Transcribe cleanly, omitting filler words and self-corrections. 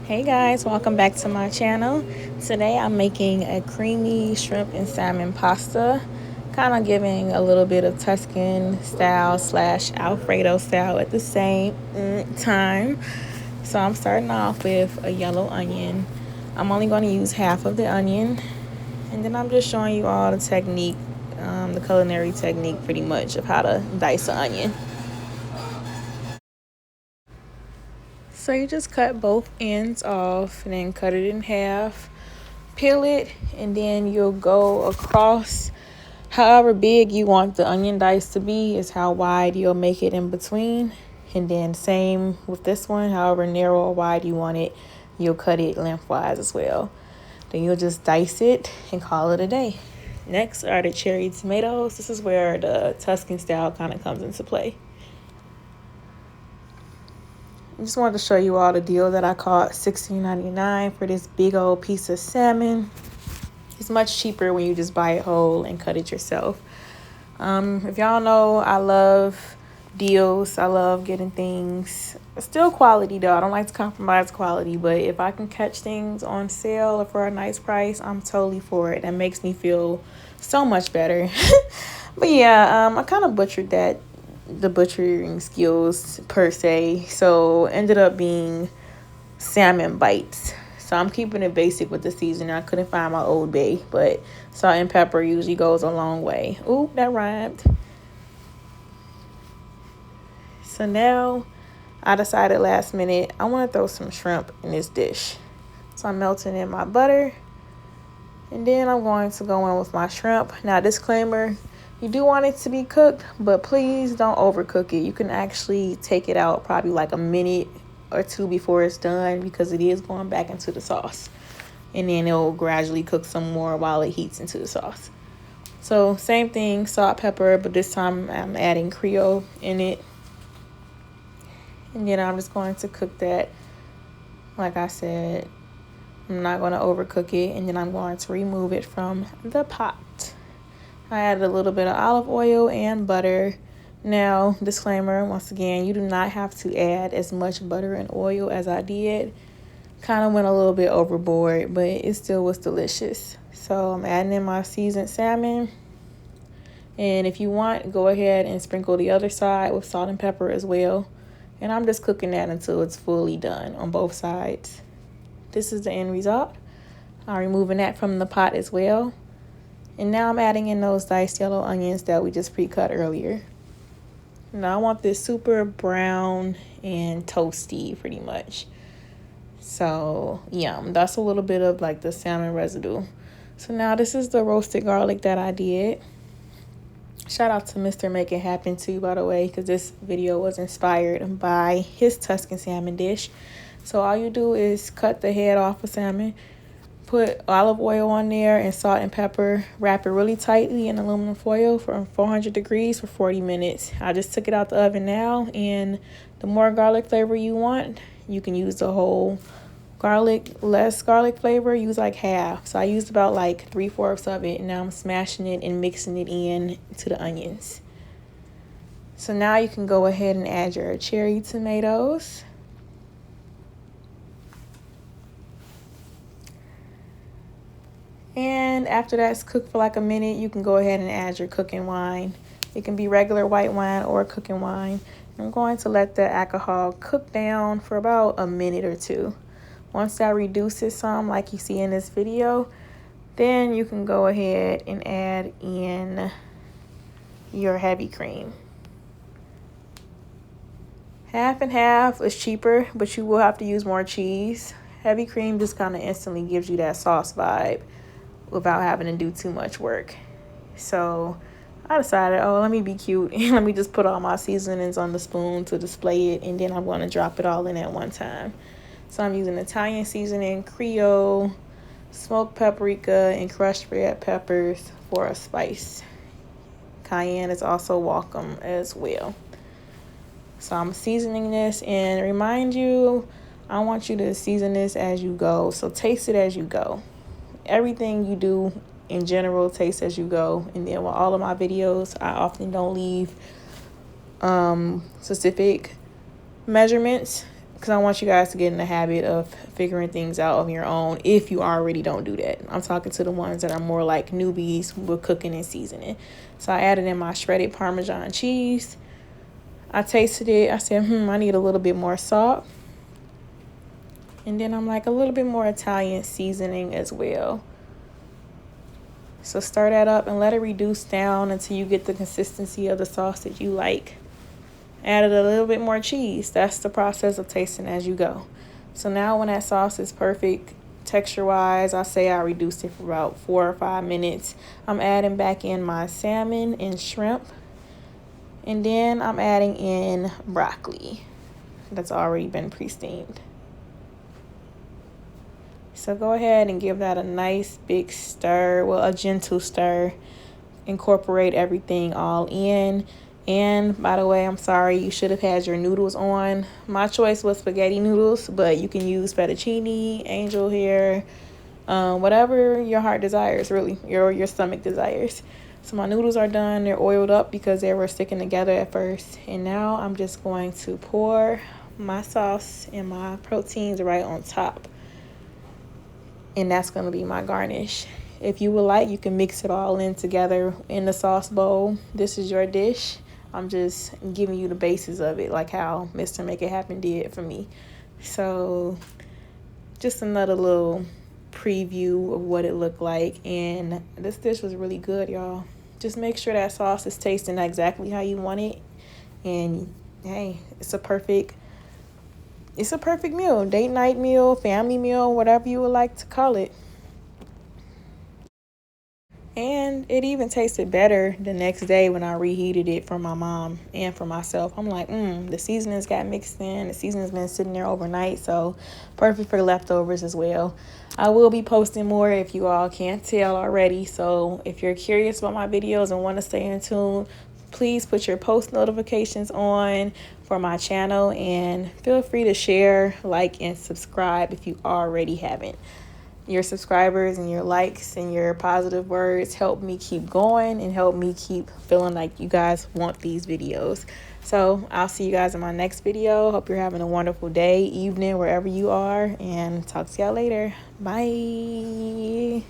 Hey guys, welcome back to my channel. Today I'm making a creamy shrimp and salmon pasta, kind of giving a little bit of Tuscan style slash Alfredo style at the same time. So I'm starting off with a yellow onion. I'm only going to use half of the onion, and then I'm just showing you all the technique, the culinary technique pretty much of how to dice an onion. So you just cut both ends off and then cut it in half, peel it, and then you'll go across. However big you want the onion dice to be is how wide you'll make it in between. And then same with this one, however narrow or wide you want it, you'll cut it lengthwise as well. Then you'll just dice it and call it a day. Next are the cherry tomatoes. This is where the Tuscan style kind of comes into play. I just wanted to show you all the deal that I caught, $16.99 for this big old piece of salmon. It's much cheaper when you just buy it whole and cut it yourself. If y'all know, I love deals. I love getting things. Still quality though. I don't like to compromise quality, but if I can catch things on sale or for a nice price, I'm totally for it. That makes me feel so much better. But yeah, I kind of butchered the butchering skills per se. So ended up being salmon bites. So I'm keeping it basic with the seasoning. I couldn't find my Old Bay, but salt and pepper usually goes a long way. Ooh, that rhymed. So now I decided last minute I want to throw some shrimp in this dish. So I'm melting in my butter, and then I'm going to go in with my shrimp. Now, disclaimer, you do want it to be cooked, but please don't overcook it. You can actually take it out probably like a minute or two before it's done, because it is going back into the sauce, and then it'll gradually cook some more while it heats into the sauce. So same thing, salt, pepper, but this time I'm adding Creole in it, and then I'm just going to cook that. Like I said, I'm not going to overcook it, and then I'm going to remove it from the pot. I added a little bit of olive oil and butter. Now, disclaimer, once again, you do not have to add as much butter and oil as I did. Kind of went a little bit overboard, but it still was delicious. So I'm adding in my seasoned salmon. And if you want, go ahead and sprinkle the other side with salt and pepper as well. And I'm just cooking that until it's fully done on both sides. This is the end result. I'm removing that from the pot as well. And now I'm adding in those diced yellow onions that we just pre-cut earlier. Now I want this super brown and toasty pretty much. So yum. That's a little bit of like the salmon residue. So now this is the roasted garlic that I did. Shout out to Mr. Make It Happen too, by the way, because this video was inspired by his Tuscan salmon dish. So all you do is cut the head off of salmon, put olive oil on there and salt and pepper, wrap it really tightly in aluminum foil for 400 degrees for 40 minutes. I just took it out the oven now, and the more garlic flavor you want, you can use the whole garlic. Less garlic flavor, use like half. So I used about like 3/4 of it, and now I'm smashing it and mixing it in to the onions. So now you can go ahead and add your cherry tomatoes. And after that's cooked for like a minute, you can go ahead and add your cooking wine. It can be regular white wine or cooking wine. I'm going to let the alcohol cook down for about a minute or two. Once that reduces some, like you see in this video, then you can go ahead and add in your heavy cream. Half and half is cheaper, but you will have to use more cheese. Heavy cream just kind of instantly gives you that sauce vibe without having to do too much work. So I decided, let me be cute and let me just put all my seasonings on the spoon to display it, and then I'm going to drop it all in at one time. So I'm using Italian seasoning, Creole, smoked paprika, and crushed red peppers for a spice. Cayenne is also welcome as well. So I'm seasoning this, and remind you, I want you to season this as you go. So taste it as you go. Everything you do in general, taste as you go. And then with all of my videos, I often don't leave specific measurements because I want you guys to get in the habit of figuring things out on your own if you already don't do that. I'm talking to the ones that are more like newbies with cooking and seasoning. So I added in my shredded Parmesan cheese. I tasted it. I said, I need a little bit more salt. And then I'm like, a little bit more Italian seasoning as well. So stir that up and let it reduce down until you get the consistency of the sauce that you like. Added a little bit more cheese. That's the process of tasting as you go. So now when that sauce is perfect texture-wise, I say I reduced it for about 4 or 5 minutes. I'm adding back in my salmon and shrimp. And then I'm adding in broccoli that's already been pre-steamed. So go ahead and give that a nice big stir, well, a gentle stir. Incorporate everything all in. And by the way, I'm sorry, you should have had your noodles on. My choice was spaghetti noodles, but you can use fettuccine, angel hair, whatever your heart desires, really, your stomach desires. So my noodles are done. They're oiled up because they were sticking together at first. And now I'm just going to pour my sauce and my proteins right on top. And that's going to be my garnish. If you would like, you can mix it all in together in the sauce bowl. This is your dish. I'm just giving you the basis of it, like how Mr. Make It Happen did for me. So just another little preview of what it looked like. And this dish was really good, y'all. Just make sure that sauce is tasting exactly how you want it. And hey, it's a perfect meal. Date night meal, family meal, whatever you would like to call it. And it even tasted better the next day when I reheated it for my mom and for myself. I'm like, the seasonings got mixed in. The seasoning's been sitting there overnight, so perfect for leftovers as well. I will be posting more if you all can't tell already. So if you're curious about my videos and want to stay in tune, please put your post notifications on for my channel. And feel free to share, like, and subscribe if you already haven't. Your subscribers and your likes and your positive words help me keep going and help me keep feeling like you guys want these videos. So I'll see you guys in my next video. Hope you're having a wonderful day, evening, wherever you are, and talk to y'all later. Bye.